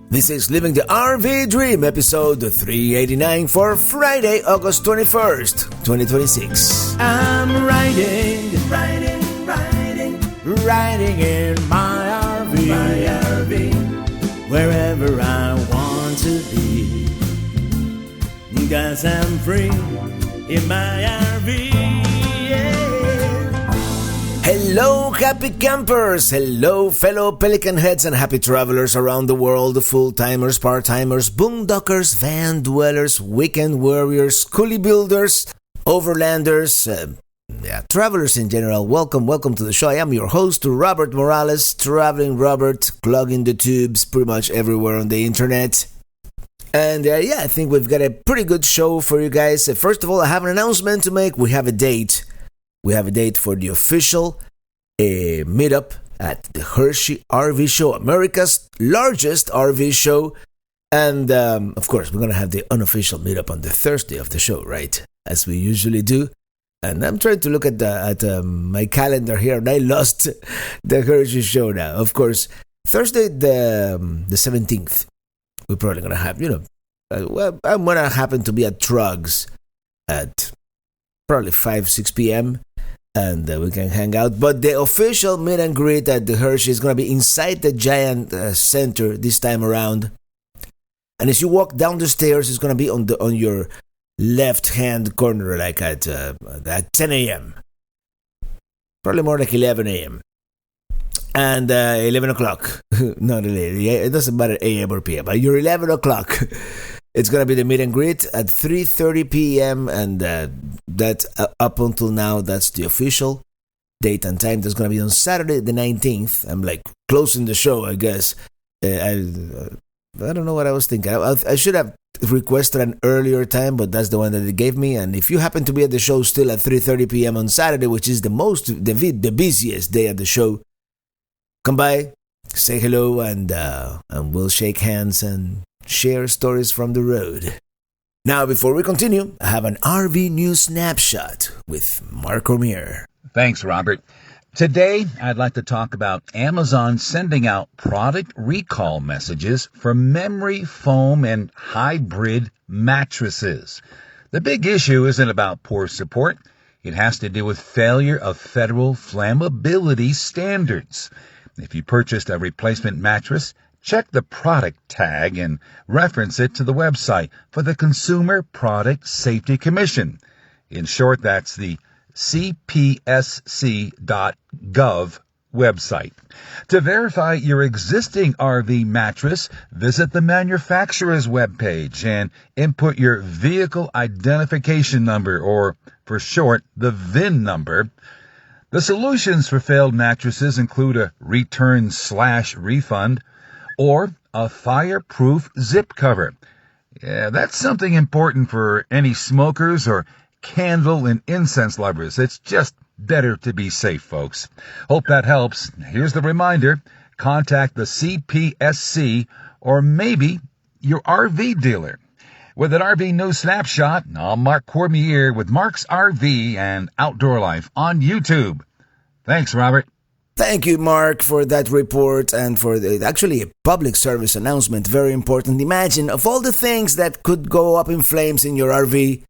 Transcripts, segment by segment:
This is Living the RV Dream, episode 389 for Friday, August 21st, 2026. I'm riding in my RV, wherever I want to be, 'cause I'm free in my RV. Hello, happy campers! Hello, fellow Pelican heads and happy travelers around the world, full-timers, part-timers, boondockers, van dwellers, weekend warriors, coolie builders, overlanders, travelers in general. Welcome to the show. I am your host, Robert Morales, Traveling Robert, clogging the tubes pretty much everywhere on the internet. And I think we've got a pretty good show for you guys. First of all, I have an announcement to make. We have a date. We have a date for the official meetup at the Hershey RV Show, America's largest RV show. And, of course, we're going to have the unofficial meetup on the Thursday of the show, right? As we usually do. And I'm trying to look at my calendar here, and I lost the Hershey Show now. Of course, Thursday, the 17th, we're probably going to have, I'm going to happen to be at Trugs at probably 5-6 p.m., and we can hang out. But the official meet and greet at the Hershey is going to be inside the giant center this time around. And as you walk down the stairs, it's going to be on your left-hand corner, like at 10 a.m. Probably more like 11 a.m. And 11 o'clock. Not really. It doesn't matter a.m. or p.m. But you're 11 o'clock. It's going to be the meet and greet at 3:30 p.m. And that's up until now, that's the official date and time. That's going to be on Saturday the 19th. I'm like closing the show, I guess. I don't know what I was thinking. I should have requested an earlier time, but that's the one that they gave me. And if you happen to be at the show still at 3:30 p.m. on Saturday, which is the busiest day at the show, come by, say hello, and we'll shake hands and share stories from the road. Now, before we continue, I have an RV news snapshot with Mark Cormier. Thanks, Robert. Today, I'd like to talk about Amazon sending out product recall messages for memory foam and hybrid mattresses. The big issue isn't about poor support. It has to do with failure of federal flammability standards. If you purchased a replacement mattress, check the product tag and reference it to the website for the Consumer Product Safety Commission. In short, that's the cpsc.gov website. To verify your existing RV mattress, visit the manufacturer's webpage and input your vehicle identification number, or for short, the VIN number. The solutions for failed mattresses include a return/refund or a fireproof zip cover. Yeah, that's something important for any smokers or candle and incense lovers. It's just better to be safe, folks. Hope that helps. Here's the reminder. Contact the CPSC or maybe your RV dealer. With an RV News Snapshot, I'm Mark Cormier with Mark's RV and Outdoor Life on YouTube. Thanks, Robert. Thank you, Mark, for that report and for actually a public service announcement. Very important. Imagine, of all the things that could go up in flames in your RV,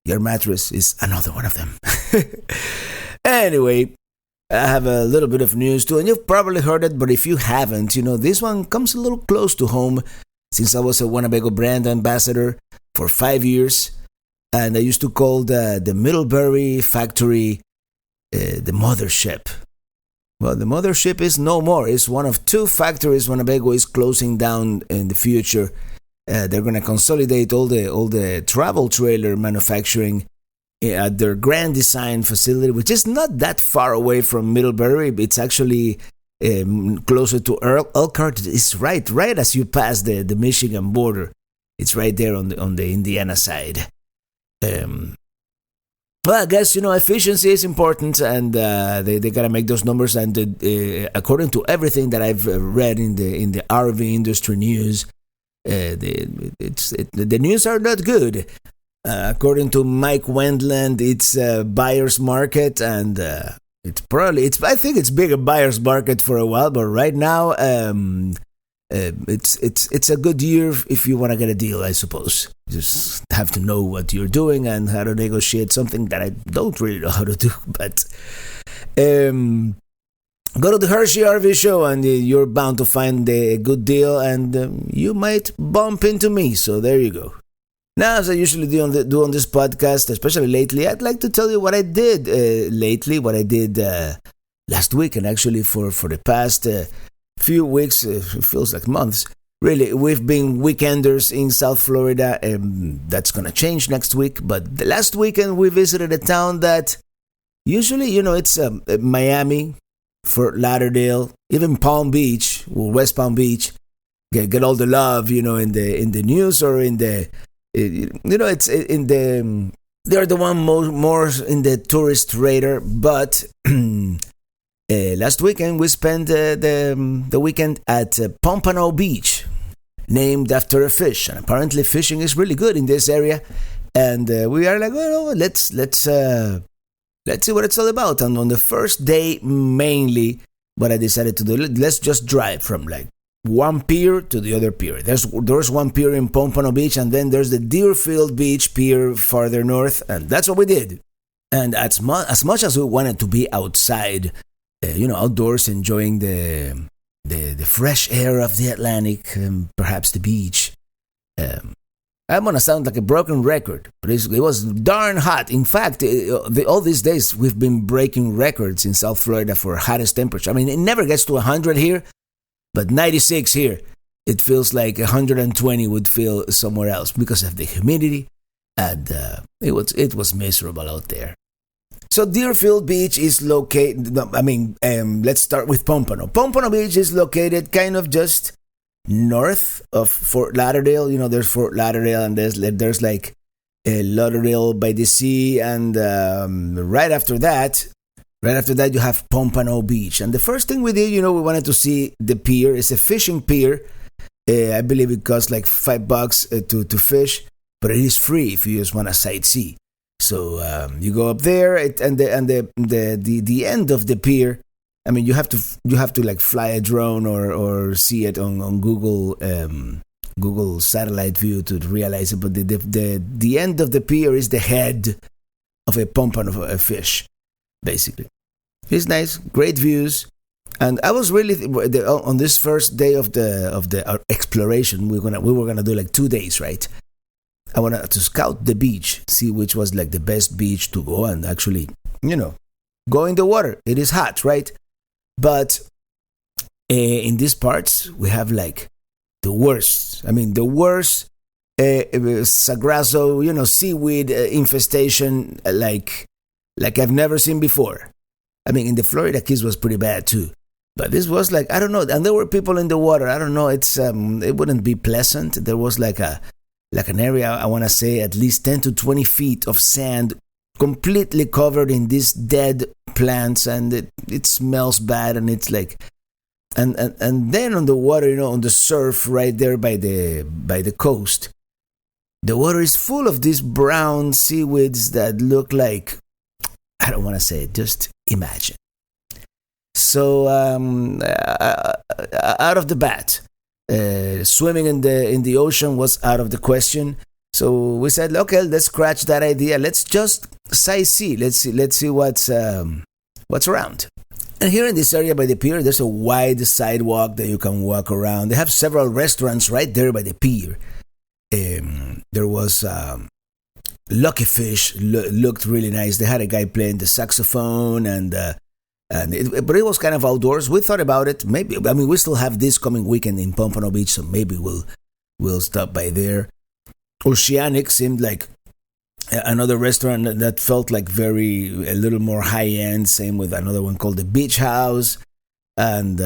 your mattress is another one of them. Anyway, I have a little bit of news too, and you've probably heard it, but if you haven't, this one comes a little close to home, since I was a Winnebago brand ambassador for 5 years, and I used to call the Middlebury factory the mothership. Well, the mothership is no more. It's one of 2 factories Winnebago is closing down in the future. They're going to consolidate all the travel trailer manufacturing at their Grand Design facility, which is not that far away from Middlebury. It's actually closer to Elkhart. It's right as you pass the Michigan border. It's right there on the Indiana side. Well, I guess, efficiency is important, and they got to make those numbers. And according to everything that I've read in the RV industry news, the news are not good. According to Mike Wendland, it's a buyer's market, and I think it's been a buyer's market for a while, but right now It's a good year if you want to get a deal, I suppose. Just have to know what you're doing and how to negotiate something that I don't really know how to do. But go to the Hershey RV show and you're bound to find a good deal, and you might bump into me. So there you go. Now, as I usually do on this podcast, especially lately, I'd like to tell you what I did lately, what I did last week, and actually for the past few weeks, it feels like months. Really, we've been weekenders in South Florida, and that's going to change next week. But the last weekend, we visited a town that usually, it's Miami, Fort Lauderdale, even Palm Beach, or West Palm Beach, get all the love, in the news or in the, it's in the, they're the one more in the tourist radar. But last weekend, we spent the weekend at Pompano Beach, named after a fish. And apparently fishing is really good in this area. And we are like, let's see what it's all about. And on the first day, mainly, what I decided to do, let's just drive from like one pier to the other pier. There's one pier in Pompano Beach, and then there's the Deerfield Beach pier farther north, and that's what we did. And as much as we wanted to be outside, outdoors, enjoying the fresh air of the Atlantic, and perhaps the beach, I'm gonna sound like a broken record, but it was darn hot. In fact, all these days we've been breaking records in South Florida for hottest temperature. I mean, it never gets to 100 here, but 96 here. It feels like 120 would feel somewhere else because of the humidity, and it was miserable out there. So Deerfield Beach is located. Let's start with Pompano. Pompano Beach is located kind of just north of Fort Lauderdale. There's Fort Lauderdale, and there's like Lauderdale by the sea, and right after that you have Pompano Beach. And the first thing we did, we wanted to see the pier. It's a fishing pier. I believe it costs like $5 to fish, but it is free if you just want to sightsee. So you go up there, and the end of the pier. I mean, you have to like fly a drone or see it on Google satellite view to realize it. But the end of the pier is the head of a pompano of a fish, basically. It's nice, great views, and I was really on this first day of the exploration. We were gonna do like 2 days, right? I wanted to scout the beach, see which was like the best beach to go and actually, go in the water. It is hot, right? But in these parts, we have like the worst. I mean, the worst Sagrasso, seaweed infestation like I've never seen before. I mean, in the Florida Keys was pretty bad too. But this was like, I don't know. And there were people in the water. I don't know. It wouldn't be pleasant. There was like an area, I want to say at least 10 to 20 feet of sand completely covered in these dead plants, and it smells bad, and it's like, and then on the water, on the surf right there by the coast, the water is full of these brown seaweeds that look like, I don't want to say it, just imagine. So out of the bat, swimming in the ocean was out of the question. So we said, okay, let's scratch that idea. Let's just sightsee. Let's see what's around. And here in this area by the pier, there's a wide sidewalk that you can walk around. They have several restaurants right there by the pier. There was Lucky Fish, looked really nice. They had a guy playing the saxophone, but it was kind of outdoors. We thought about it. Maybe, we still have this coming weekend in Pompano Beach, so maybe we'll stop by there. Oceanic seemed like another restaurant that felt like a little more high-end. Same with another one called the Beach House. And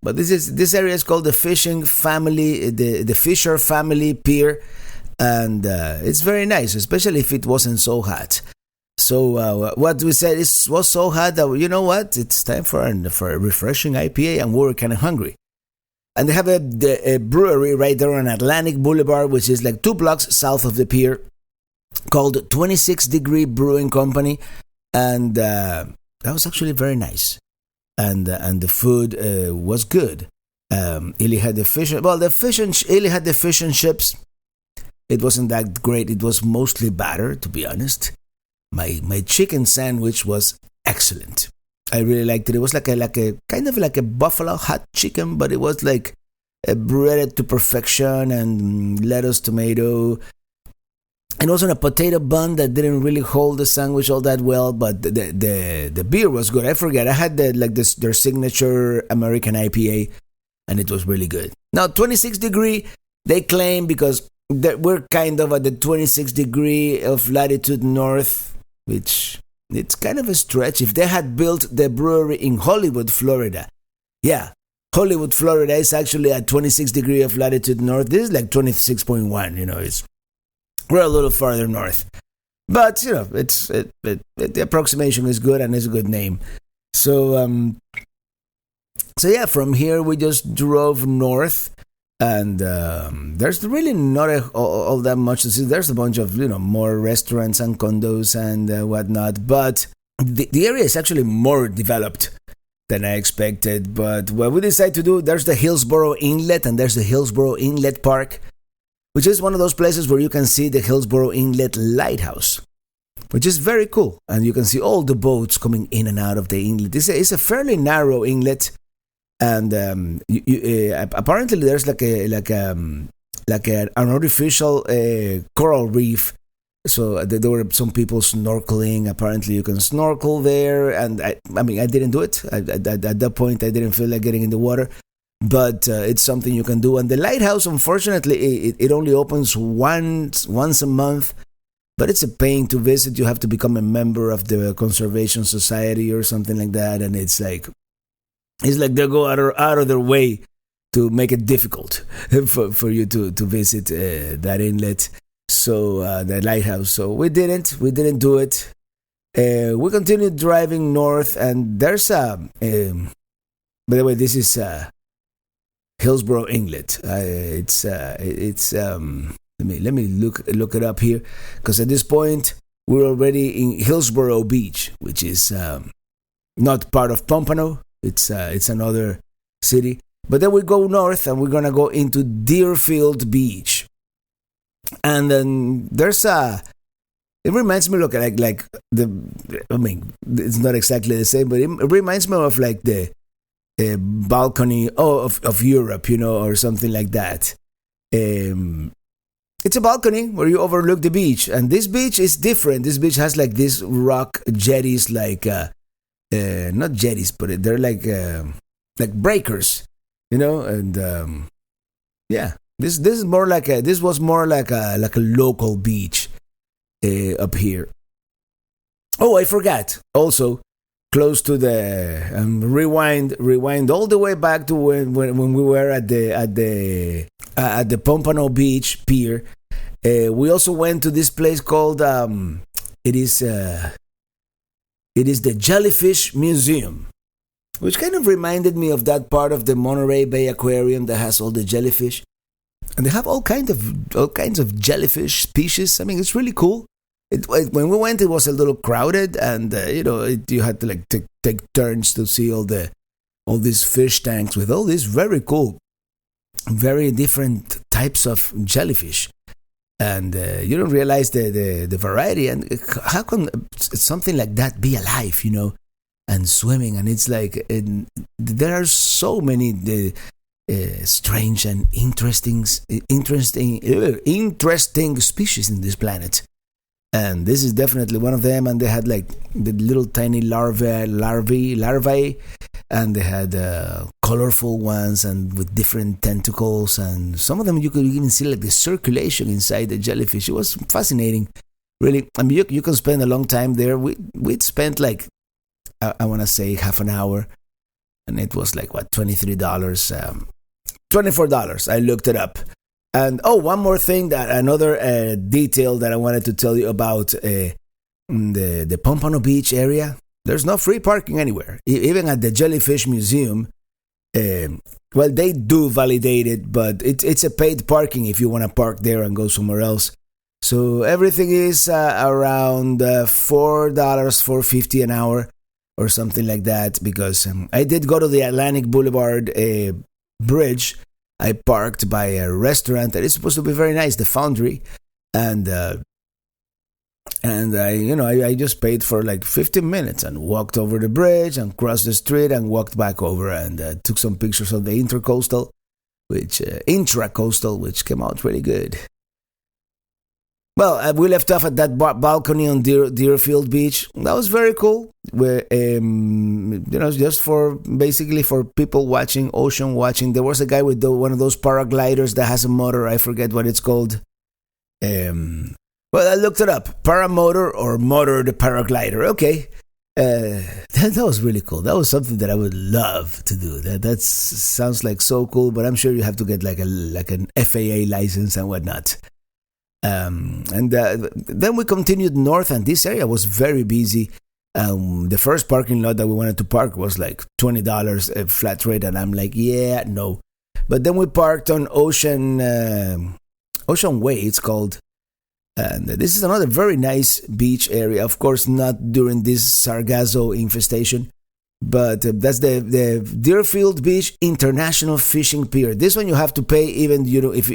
but this area is called the Fishing Family, the Fisher Family Pier. And it's very nice, especially if it wasn't so hot. So what we said was so hot that, you know what, it's time for a refreshing IPA, and we were kind of hungry. And they have a brewery right there on Atlantic Boulevard, which is like 2 blocks south of the pier, called 26 Degree Brewing Company. And that was actually very nice. And the food was good. Illy had the fish. Well, Illy had the fish and chips. It wasn't that great. It was mostly batter, to be honest. My chicken sandwich was excellent. I really liked it. It was like a kind of like a buffalo hot chicken, but it was like breaded to perfection and lettuce, tomato. And also a potato bun that didn't really hold the sandwich all that well, but the beer was good. I forget. I had their signature American IPA, and it was really good. Now 26 degree, they claim, because we're kind of at the 26 degree of latitude north, which it's kind of a stretch. If they had built the brewery in Hollywood, Florida, yeah, Hollywood, Florida is actually at 26 degree of latitude north. This is like 26.1. We're a little farther north, but the approximation is good and it's a good name. So yeah, from here we just drove north. And there's really not all that much to see. There's a bunch of more restaurants and condos and whatnot, but the area is actually more developed than I expected. But what we decided to do, there's the Hillsborough Inlet, and there's the Hillsborough Inlet Park, which is one of those places where you can see the Hillsborough Inlet Lighthouse, which is very cool, and you can see all the boats coming in and out of the inlet. It's a fairly narrow inlet. And apparently there's like an artificial coral reef. So there were some people snorkeling. Apparently you can snorkel there. And I didn't do it. At that point, I didn't feel like getting in the water. But it's something you can do. And the lighthouse, unfortunately, it only opens once a month. But it's a pain to visit. You have to become a member of the Conservation Society or something like that. And it's like they go out of their way to make it difficult for you to visit that inlet. So the lighthouse. So we didn't do it. We continued driving north, and there's by the way, this is Hillsborough Inlet. It's let me look it up here, because at this point we're already in Hillsborough Beach, which is not part of Pompano. It's another city. But then we go north, and we're gonna go into Deerfield Beach, and then there's it reminds me like it's not exactly the same, but it reminds me of like the balcony of Europe, or something like that. It's a balcony where you overlook the beach, and this beach is different. This beach has like these rock jetties, like not jetties, but they're like breakers, and yeah, this was more like a local beach up here. Oh, I forgot. Also, close to the rewind all the way back to when we were at the Pompano Beach Pier. We also went to this place called it is the Jellyfish Museum, which kind of reminded me of that part of the Monterey Bay Aquarium that has all the jellyfish, and they have all kinds of jellyfish species. I mean, it's really cool. When we went, it was a little crowded, and you had to like take turns to see all these fish tanks with all these very cool, very different types of jellyfish. And you don't realize the variety, and how can something like that be alive, and swimming? And it's like there are so many strange and interesting species in this planet, and this is definitely one of them. And they had like the little tiny larvae, and they had colorful ones and with different tentacles, and some of them you could even see like the circulation inside the jellyfish. It was fascinating, really. I mean, you can spend a long time there. We'd spent like I want to say half an hour, and it was like what, $23, $24. I looked it up. And one more thing, that another detail that I wanted to tell you about the Pompano Beach area. There's no free parking anywhere, even at the Jellyfish Museum. Well, they do validate it, but it's a paid parking if you want to park there and go somewhere else. So everything is around $4.50 an hour or something like that. Because I did go to the Atlantic Boulevard bridge, I parked by a restaurant that is supposed to be very nice, the Foundry, and I just paid for like 15 minutes and walked over the bridge and crossed the street and walked back over and took some pictures of the intracoastal, which came out really good. Well, we left off at that balcony on Deerfield Beach. That was very cool. Where, just for people watching, ocean watching. There was a guy with one of those paragliders that has a motor. I forget what it's called. Well, I looked it up. Paramotor or motor the paraglider. Okay. That was really cool. That was something that I would love to do. That sounds like so cool, but I'm sure you have to get like an FAA license and whatnot. Then we continued north, and this area was very busy. The first parking lot that we wanted to park was like $20 a flat rate, and I'm like, yeah, no. But then we parked on Ocean Way, it's called. And this is another very nice beach area. Of course, not during this Sargasso infestation, but that's the Deerfield Beach International Fishing Pier. This one you have to pay even if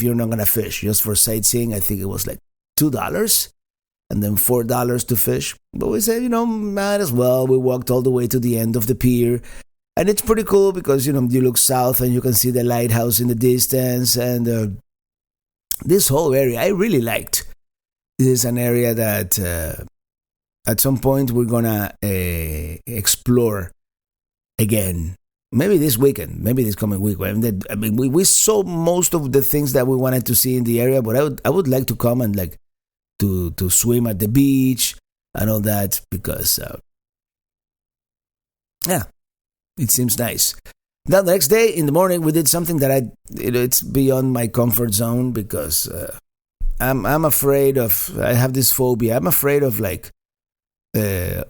you're not gonna fish, just for sightseeing. I think it was like $2 and then $4 to fish. But we said, might as well. We walked all the way to the end of the pier, and it's pretty cool because you look south and you can see the lighthouse in the distance, and this whole area I really liked. This is an area that at some point we're gonna explore again. Maybe this weekend, maybe this coming week. We saw most of the things that we wanted to see in the area, but I would like to come and like to swim at the beach and all that because it seems nice. Now, the next day in the morning, we did something that it's beyond my comfort zone because I'm afraid of. I have this phobia. I'm afraid of like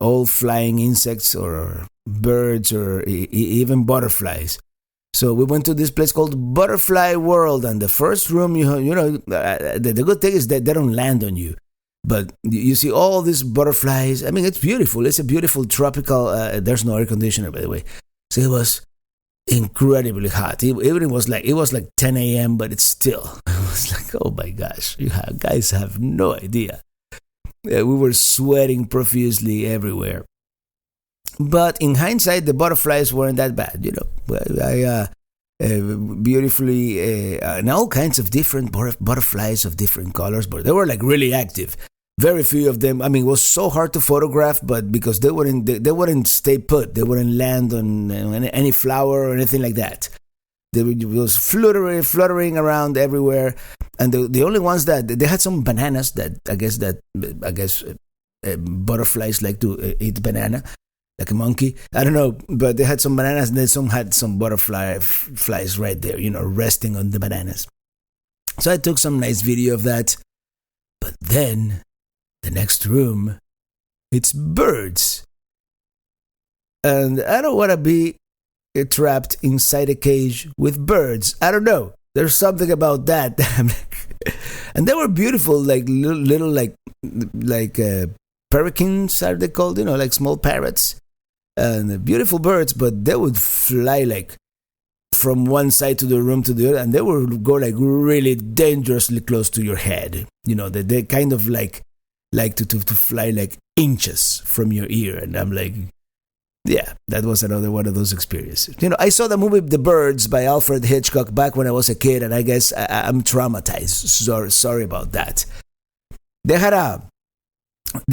all flying insects or birds or even butterflies. So we went to this place called Butterfly World, and the first room, the good thing is that they don't land on you, but you see all these butterflies. I mean, it's beautiful. It's a beautiful tropical. There's no air conditioner, by the way, so it was incredibly hot. It was like 10 a.m., but it's still. I was like, oh my gosh, guys have no idea. We were sweating profusely everywhere. But in hindsight, the butterflies weren't that bad, beautifully, and all kinds of different butterflies of different colors, but they were like really active. Very few of them. I mean, it was so hard to photograph, but because they wouldn't stay put, they wouldn't land on any flower or anything like that. They was fluttering around everywhere, and the only ones that they had some bananas that I guess butterflies like to eat banana. Like a monkey, I don't know, but they had some bananas, and then some had some flies right there, resting on the bananas. So I took some nice video of that. But then, the next room, it's birds, and I don't want to be trapped inside a cage with birds. I don't know. There's something about that. And they were beautiful, like little like pelicans, are they called? Like small parrots. And beautiful birds, but they would fly like from one side to the room to the other, and they would go like really dangerously close to your head. They kind of like to fly like inches from your ear, and I'm like, yeah, that was another one of those experiences. I saw the movie The Birds by Alfred Hitchcock back when I was a kid, and I guess I'm traumatized. Sorry about that. They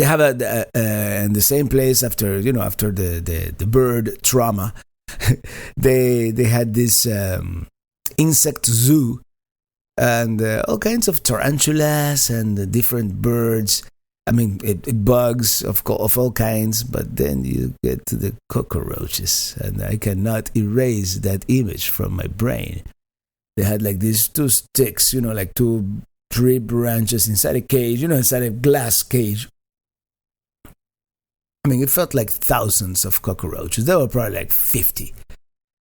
have in the same place after the bird trauma, they had this insect zoo, and all kinds of tarantulas and different birds. I mean, bugs of all kinds, but then you get to the cockroaches, and I cannot erase that image from my brain. They had like these two sticks, like two tree branches inside a cage, inside a glass cage. I mean, it felt like thousands of cockroaches. There were probably like 50.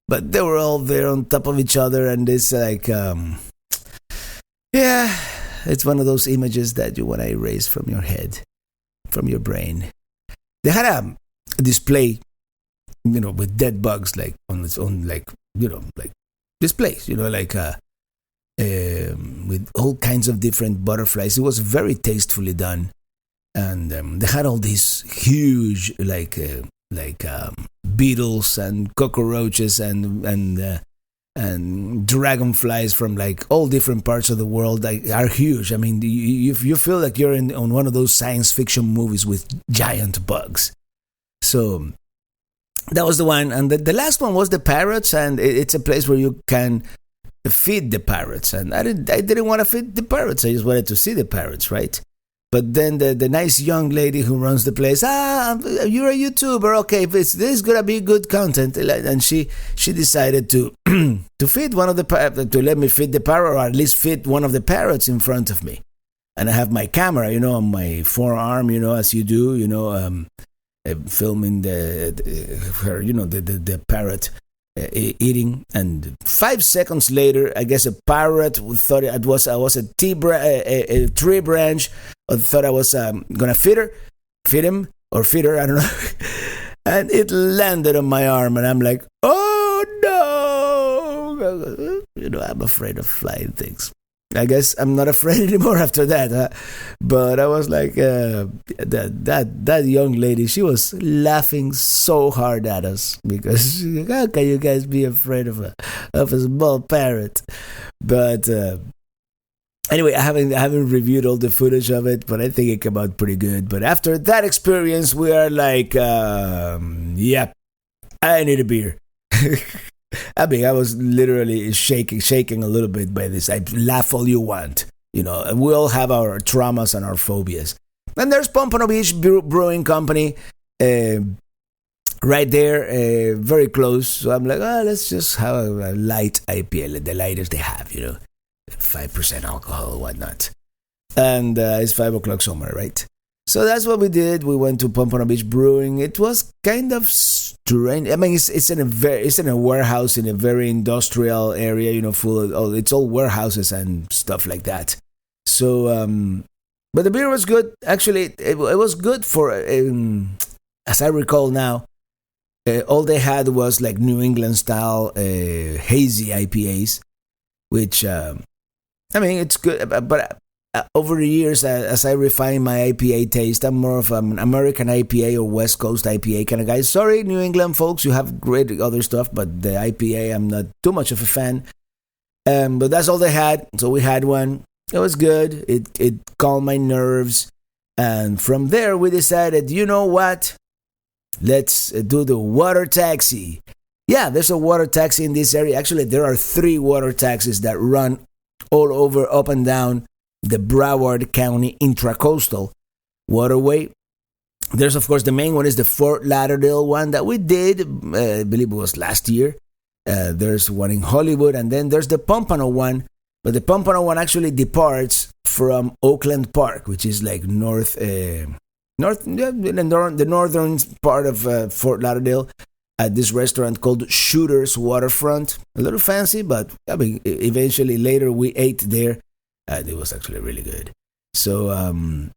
But they were all there on top of each other, and it's like, it's one of those images that you want to erase from your head, from your brain. They had a display, with dead bugs, like on its own, like this place, like with all kinds of different butterflies. It was very tastefully done, and they had all these huge beetles and cockroaches and dragonflies from like all different parts of the world that are huge. I mean, you feel like you're on one of those science fiction movies with giant bugs. So that was the one, and the last one was the parrots, and it's a place where you can feed the parrots. And I didn't want to feed the parrots. I just wanted to see the parrots, right? But then the nice young lady who runs the place, you're a YouTuber, okay, this is gonna be good content, and she decided to to feed one of to let me feed the parrot, or at least feed one of the parrots in front of me. And I have my camera, on my forearm, as you do, filming the parrot eating, and 5 seconds later, I guess a parrot thought I was a tree branch, or thought I was gonna feed him, I don't know, and it landed on my arm, and I'm like, oh no, I'm afraid of flying things. I guess I'm not afraid anymore after that, huh? But I was like, that young lady, she was laughing so hard at us, because how can you guys be afraid of a small parrot? But anyway, I haven't reviewed all the footage of it, but I think it came out pretty good. But after that experience, we are like, yep, I need a beer. I mean, I was literally shaking a little bit by this. I laugh all you want. We all have our traumas and our phobias. And there's Pompano Beach Brewing Company right there, very close. So I'm like, let's just have a light IPA, the lightest they have, 5% alcohol, whatnot. And it's 5 o'clock somewhere, right? So that's what we did. We went to Pompano Beach Brewing. It was kind of strange. I mean, it's in a warehouse in a very industrial area, full of it's all warehouses and stuff like that. So, but the beer was good. Actually, it was good for, as I recall now, all they had was like New England style hazy IPAs, which I mean, it's good, but over the years, as I refine my IPA taste, I'm more of an American IPA or West Coast IPA kind of guy. Sorry, New England folks, you have great other stuff, but the IPA, I'm not too much of a fan. But that's all they had, so we had one. It was good. It calmed my nerves. And from there, we decided, you know what? Let's do the water taxi. Yeah, there's a water taxi in this area. Actually, there are 3 water taxis that run all over, up and down the Broward County Intracoastal Waterway. There's, of course, the main one is the Fort Lauderdale one that we did, I believe it was last year. There's one in Hollywood, and then there's the Pompano one. But the Pompano one actually departs from Oakland Park, which is like the northern part of Fort Lauderdale, at this restaurant called Shooter's Waterfront. A little fancy, but I mean, eventually later we ate there. And it was actually really good. So, and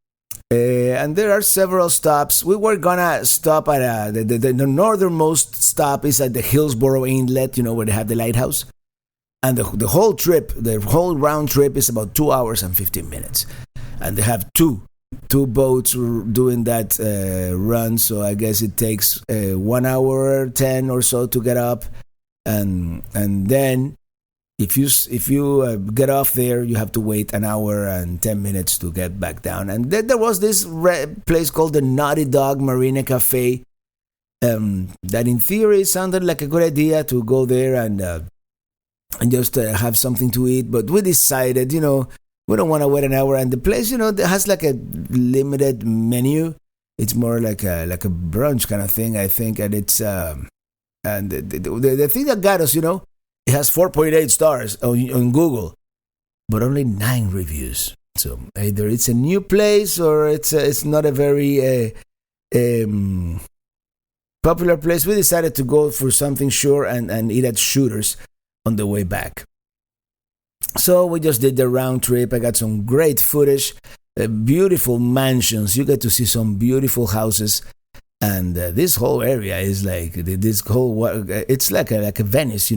there are several stops. We were gonna stop at the northernmost stop is at the Hillsborough Inlet, where they have the lighthouse. And the whole trip, the whole round trip is about 2 hours and 15 minutes. And they have two boats doing that run. So I guess it takes 1 hour 10 or so to get up, and then If you get off there, you have to wait 1 hour and 10 minutes to get back down. And then there was this place called the Naughty Dog Marina Cafe, that in theory sounded like a good idea to go there and just have something to eat. But we decided, we don't want to wait 1 hour. And the place, has like a limited menu. It's more like a brunch kind of thing, I think. And it's and the thing that got us, it has 4.8 stars on Google, but only 9 reviews. So either it's a new place or it's not a very popular place. We decided to go for something sure and eat at Shooters on the way back. So we just did the round trip. I got some great footage, beautiful mansions. You get to see some beautiful houses. And this whole area is like it's like a Venice,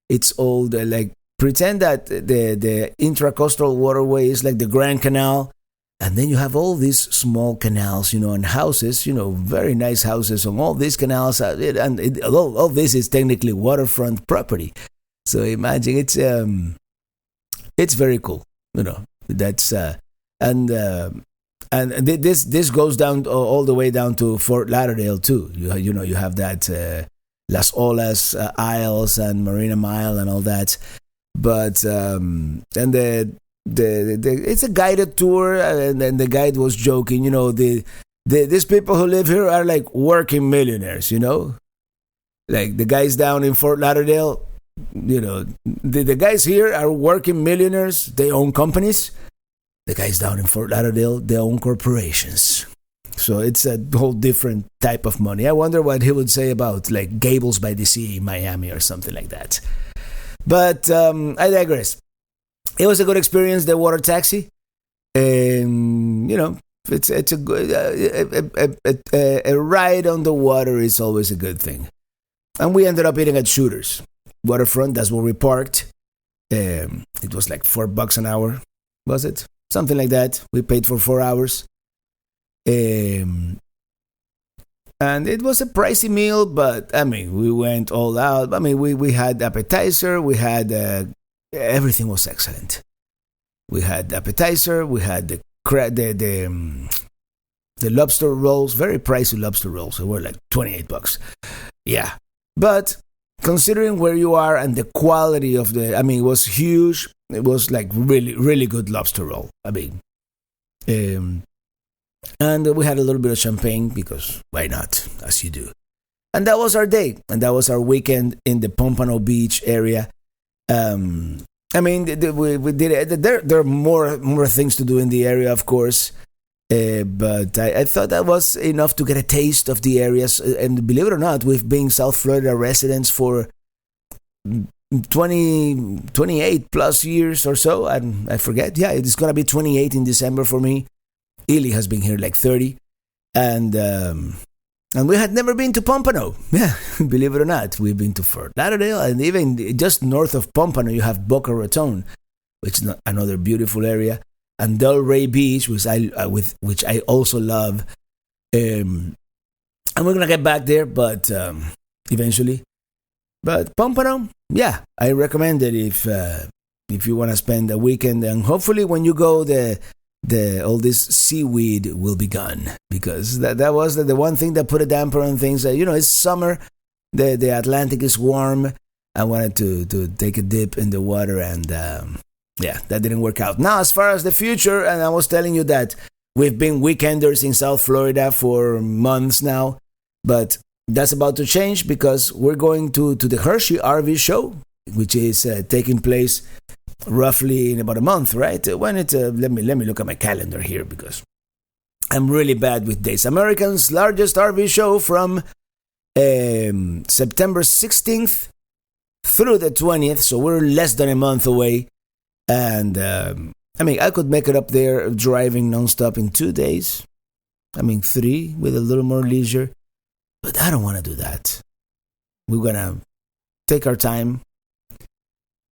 It's old. Like pretend that the intracoastal waterway is like the Grand Canal, and then you have all these small canals, and houses, very nice houses on all these canals, and all this is technically waterfront property. So imagine it's very cool, That's and this goes down all the way down to Fort Lauderdale too. You have that Las Olas Isles and Marina Mile and all that, but and it's a guided tour, and the guide was joking. These people who live here are like working millionaires. Like the guys down in Fort Lauderdale. The guys here are working millionaires. They own companies. The guys down in Fort Lauderdale, they own corporations. So it's a whole different type of money. I wonder what he would say about like Gables by the Sea in Miami or something like that. But I digress. It was a good experience, the water taxi. It's a good a ride on the water is always a good thing. And we ended up eating at Shooters Waterfront. That's where we parked. It was like $4 an hour, was it? Something like that. We paid for 4 hours. And it was a pricey meal, but we went all out. We had appetizer. We had everything was excellent. We had appetizer. We had the lobster rolls, very pricey lobster rolls. They were like $28. Yeah, but considering where you are and the quality of it was huge. It was like really, really good lobster roll. And we had a little bit of champagne because why not, as you do. And that was our day. And that was our weekend in the Pompano Beach area. We did it. There are more things to do in the area, of course. But I thought that was enough to get a taste of the areas. And believe it or not, we've been South Florida residents for 28 plus years or so. And I forget. Yeah, it's going to be 28 in December for me. Ely has been here like 30. And we had never been to Pompano. Yeah, believe it or not. We've been to Fort Lauderdale. And even just north of Pompano, you have Boca Raton, which is another beautiful area. And Delray Beach, which I also love. And we're going to get back there, but eventually. But Pompano, yeah, I recommend it if you want to spend a weekend. And hopefully when you go, all this seaweed will be gone. Because that was the one thing that put a damper on things. It's summer, the Atlantic is warm. I wanted to take a dip in the water and... yeah, that didn't work out. Now, as far as the future, and I was telling you that we've been weekenders in South Florida for months now, but that's about to change because we're going to the Hershey RV show, which is taking place roughly in about a month, right? When it let me look at my calendar here because I'm really bad with dates. America's largest RV show from September 16th through the 20th, so we're less than a month away. And I could make it up there driving nonstop in 2 days. 3 with a little more leisure. But I don't want to do that. We're going to take our time.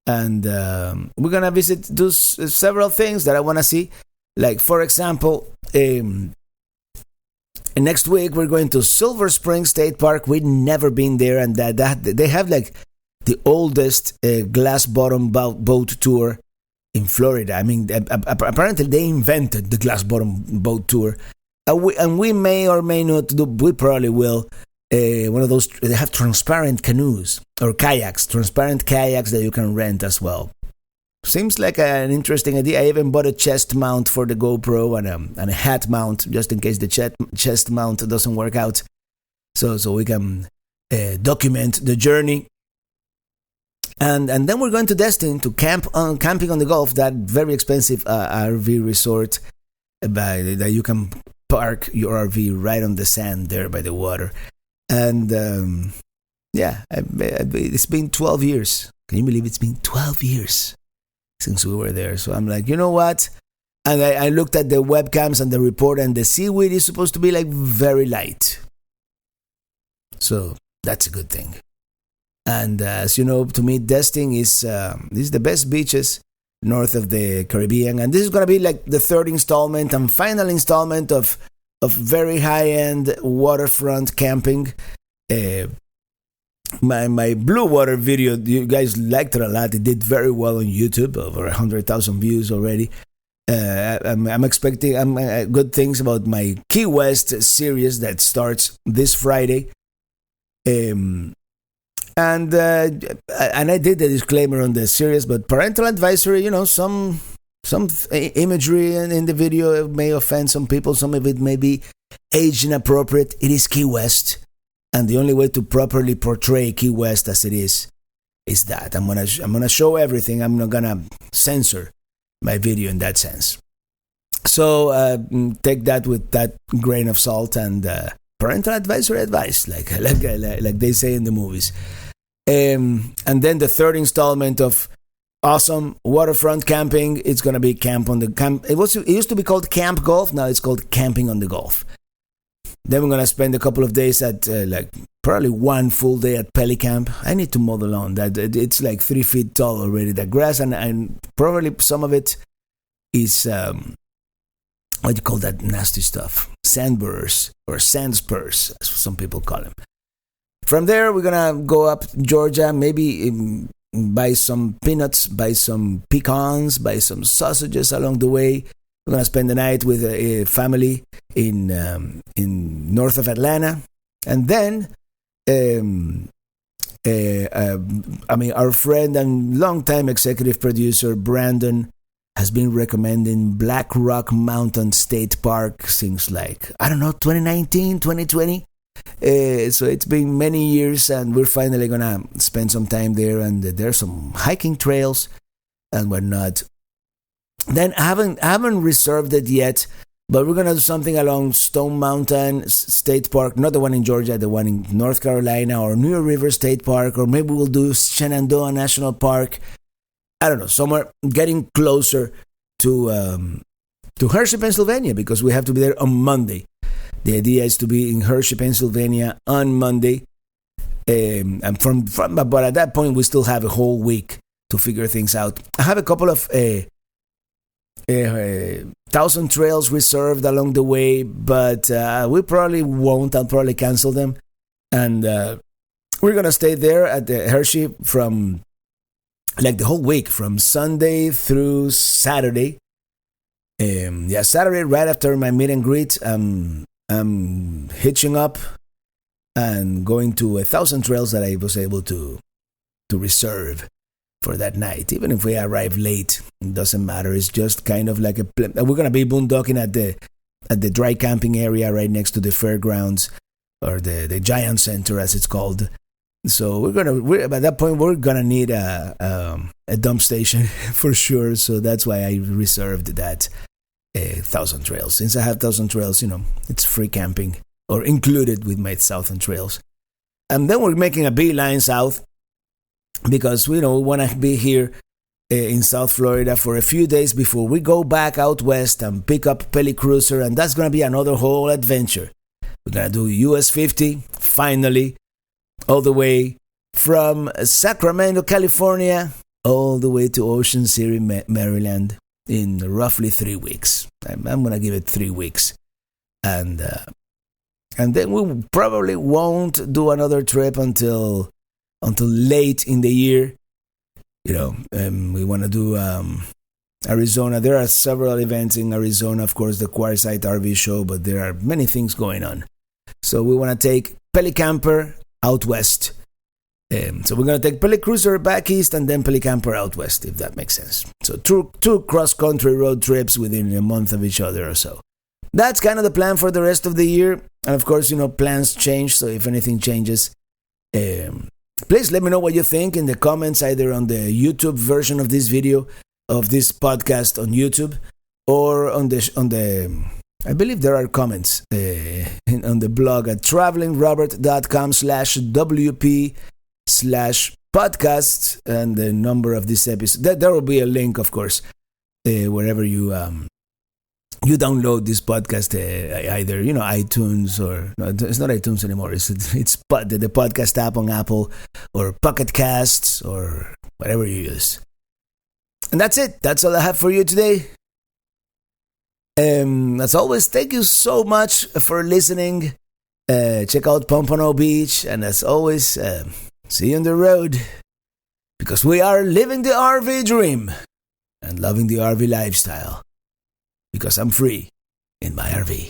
And we're going to do several things that I want to see. Like, for example, next week we're going to Silver Spring State Park. We've never been there. And that they have like the oldest glass bottom boat tour in Florida. Apparently they invented the glass bottom boat tour. And we may or may not do, we probably will, one of those, they have transparent canoes or kayaks, transparent kayaks that you can rent as well. Seems like an interesting idea. I even bought a chest mount for the GoPro and a hat mount just in case the chest mount doesn't work out. So we can document the journey. And then we're going to Destin to camping on the Gulf, that very expensive RV resort that you can park your RV right on the sand there by the water. And it's been 12 years. Can you believe it's been 12 years since we were there? So I'm like, you know what? And I looked at the webcams and the report, and the seaweed is supposed to be like very light. So that's a good thing. And as you know, to me, Destin is the best beaches north of the Caribbean. And this is going to be like the third installment and final installment of very high-end waterfront camping. My blue water video, you guys liked it a lot. It did very well on YouTube, over 100,000 views already. I'm expecting good things about my Key West series that starts this Friday. And I did the disclaimer on the series, but parental advisory, some imagery in the video may offend some people. Some of it may be age inappropriate. It is Key West. And the only way to properly portray Key West as it is that I'm gonna show everything. I'm not gonna censor my video in that sense. So take that with that grain of salt and parental advisory advice, like they say in the movies. And then the third installment of awesome waterfront camping. It's gonna be camp on the camp. It used to be called Camp Golf. Now it's called Camping on the Golf. Then we're going to spend a couple of days at, probably one full day at Pelicamp. I need to mow the lawn. It's like 3 feet tall already, the grass, and probably some of it is, what do you call that nasty stuff? Sandburrs, or sand spurs, as some people call them. From there, we're going to go up Georgia, maybe buy some peanuts, buy some pecans, buy some sausages along the way. We're going to spend the night with a family in north of Atlanta. And then, our friend and longtime executive producer, Brandon, has been recommending Black Rock Mountain State Park since 2019, 2020. So it's been many years, and we're finally going to spend some time there. And there's some hiking trails and whatnot. Then I haven't reserved it yet, but we're gonna do something along Stone Mountain State Park, not the one in Georgia, the one in North Carolina, or New River State Park, or maybe we'll do Shenandoah National Park. I don't know, somewhere getting closer to Hershey, Pennsylvania, because we have to be there on Monday. The idea is to be in Hershey, Pennsylvania on Monday, and but at that point we still have a whole week to figure things out. I have a couple of 1,000 trails reserved along the way, but we probably won't. I'll probably cancel them, and we're gonna stay there at the Hershey from the whole week, from Sunday through Saturday. Saturday right after my meet and greet, I'm hitching up and going to 1,000 trails that I was able to reserve for that night. Even if we arrive late, it doesn't matter. It's just kind of like we're gonna be boondocking at the dry camping area right next to the fairgrounds, or the Giant Center as it's called. So we're by that point we're gonna need a dump station for sure. So that's why I reserved that 1,000 trails. Since I have 1,000 trails, it's free camping or included with my 1,000 trails. And then we're making a beeline south, because we want to be here in South Florida for a few days before we go back out west and pick up Peli Cruiser, and that's going to be another whole adventure. We're going to do US 50, finally, all the way from Sacramento, California, all the way to Ocean City, Maryland, in roughly 3 weeks. I'm going to give it 3 weeks. And then we probably won't do another trip until late in the year. We want to do Arizona. There are several events in Arizona, of course, the Quartzsite RV show, but there are many things going on. So we want to take Pelicamper out west. So we're going to take Pelicruiser back east and then Pelicamper out west, if that makes sense. So two cross-country road trips within a month of each other or so. That's kind of the plan for the rest of the year. And of course, plans change. So if anything changes, please let me know what you think in the comments, either on the YouTube version of this video, of this podcast on YouTube, or on the I believe there are comments on the blog at travelingrobert.com/WP/podcast, and the number of this episode. There will be a link, of course, wherever you you download this podcast either iTunes or no, it's not iTunes anymore. It's the podcast app on Apple or Pocket Casts or whatever you use. And that's it. That's all I have for you today. As always, thank you so much for listening. Check out Pompano Beach, and as always, see you on the road, because we are living the RV dream and loving the RV lifestyle, because I'm free in my RV.